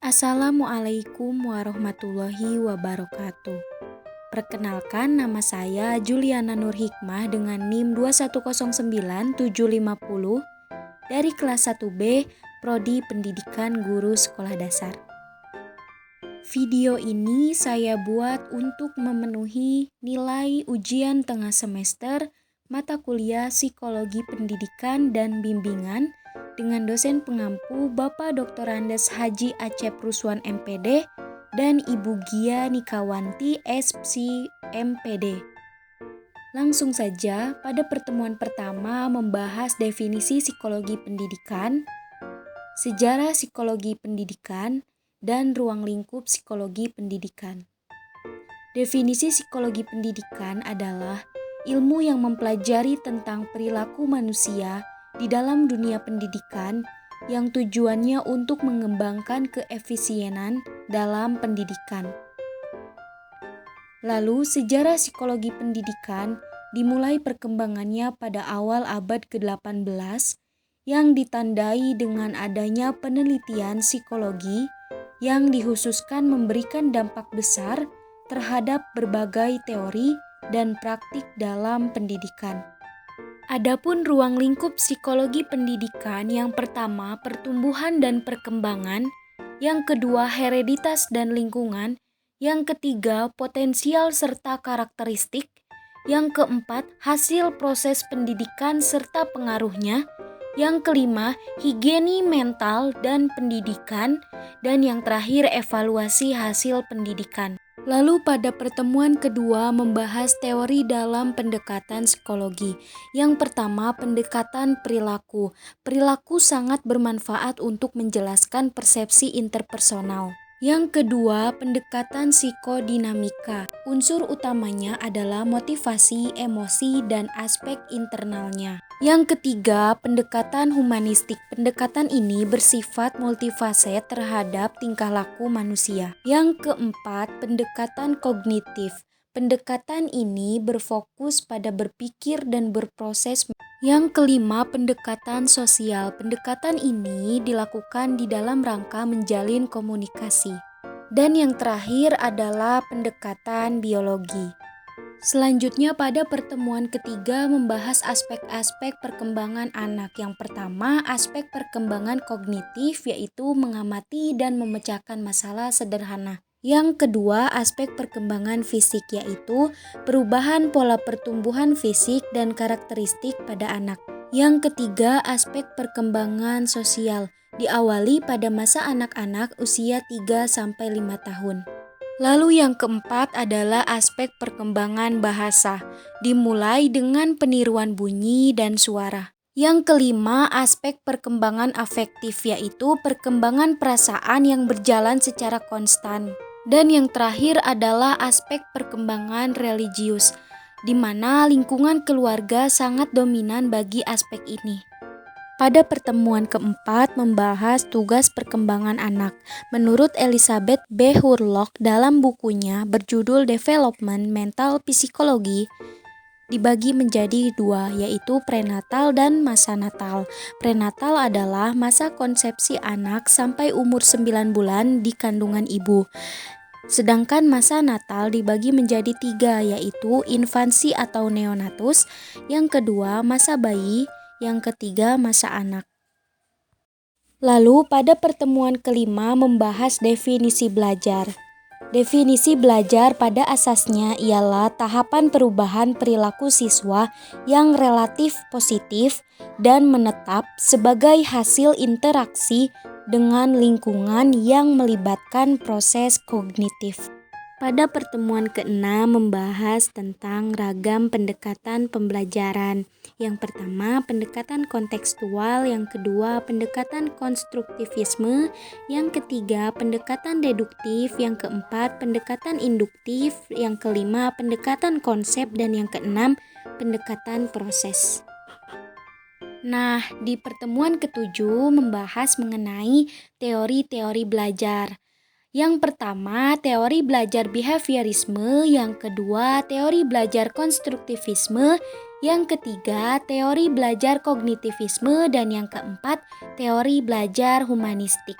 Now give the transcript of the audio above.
Assalamualaikum warahmatullahi wabarakatuh. Perkenalkan, nama saya Juliana Nur Hikmah dengan NIM 2109750 dari kelas 1B Prodi Pendidikan Guru Sekolah Dasar. Video ini saya buat untuk memenuhi nilai ujian tengah semester mata kuliah Psikologi Pendidikan dan Bimbingan dengan dosen pengampu Bapak Dr. Andes Haji Acep Ruswan MPD dan Ibu Gia Nikawanti SPSI MPD. Langsung saja, pada pertemuan pertama membahas definisi psikologi pendidikan, sejarah psikologi pendidikan, dan ruang lingkup psikologi pendidikan. Definisi psikologi pendidikan adalah ilmu yang mempelajari tentang perilaku manusia di dalam dunia pendidikan yang tujuannya untuk mengembangkan keefisienan dalam pendidikan. Lalu, sejarah psikologi pendidikan dimulai perkembangannya pada awal abad ke-18 yang ditandai dengan adanya penelitian psikologi yang dikhususkan memberikan dampak besar terhadap berbagai teori dan praktik dalam pendidikan. Adapun ruang lingkup psikologi pendidikan, yang pertama pertumbuhan dan perkembangan, yang kedua hereditas dan lingkungan, yang ketiga potensial serta karakteristik, yang keempat hasil proses pendidikan serta pengaruhnya, yang kelima higiene mental dan pendidikan, dan yang terakhir evaluasi hasil pendidikan. Lalu pada pertemuan kedua membahas teori dalam pendekatan psikologi. Yang pertama, pendekatan perilaku. Perilaku sangat bermanfaat untuk menjelaskan persepsi interpersonal. Yang kedua, pendekatan psikodinamika. Unsur utamanya adalah motivasi, emosi, dan aspek internalnya. Yang ketiga, pendekatan humanistik. Pendekatan ini bersifat multifaset terhadap tingkah laku manusia. Yang keempat, pendekatan kognitif. Pendekatan ini berfokus pada berpikir dan berproses. Yang kelima, pendekatan sosial. Pendekatan ini dilakukan di dalam rangka menjalin komunikasi. Dan yang terakhir adalah pendekatan biologi. Selanjutnya pada pertemuan ketiga membahas aspek-aspek perkembangan anak. Yang pertama, aspek perkembangan kognitif, yaitu mengamati dan memecahkan masalah sederhana. Yang kedua, aspek perkembangan fisik, yaitu perubahan pola pertumbuhan fisik dan karakteristik pada anak. Yang ketiga, aspek perkembangan sosial, diawali pada masa anak-anak usia 3-5 tahun. Lalu yang keempat adalah aspek perkembangan bahasa, dimulai dengan peniruan bunyi dan suara. Yang kelima, aspek perkembangan afektif, yaitu perkembangan perasaan yang berjalan secara konstan. Dan yang terakhir adalah aspek perkembangan religius, di mana lingkungan keluarga sangat dominan bagi aspek ini. Pada pertemuan keempat membahas tugas perkembangan anak. Menurut Elizabeth B. Hurlock dalam bukunya berjudul Development Mental Psychology, dibagi menjadi dua, yaitu prenatal dan masa natal. Prenatal adalah masa konsepsi anak sampai umur 9 bulan di kandungan ibu. Sedangkan masa natal dibagi menjadi 3, yaitu infansi atau neonatus, yang kedua masa bayi, yang ketiga masa anak. Lalu pada pertemuan kelima membahas definisi belajar. Definisi belajar pada asasnya ialah tahapan perubahan perilaku siswa yang relatif positif dan menetap sebagai hasil interaksi dengan lingkungan yang melibatkan proses kognitif. Pada pertemuan keenam membahas tentang ragam pendekatan pembelajaran. Yang pertama, pendekatan kontekstual, yang kedua, pendekatan konstruktivisme, yang ketiga, pendekatan deduktif, yang keempat, pendekatan induktif, yang kelima, pendekatan konsep, dan yang keenam, pendekatan proses. Nah, di pertemuan ketujuh membahas mengenai teori-teori belajar. Yang pertama, teori belajar behaviorisme, yang kedua, teori belajar konstruktivisme, yang ketiga, teori belajar kognitivisme, dan yang keempat, teori belajar humanistik.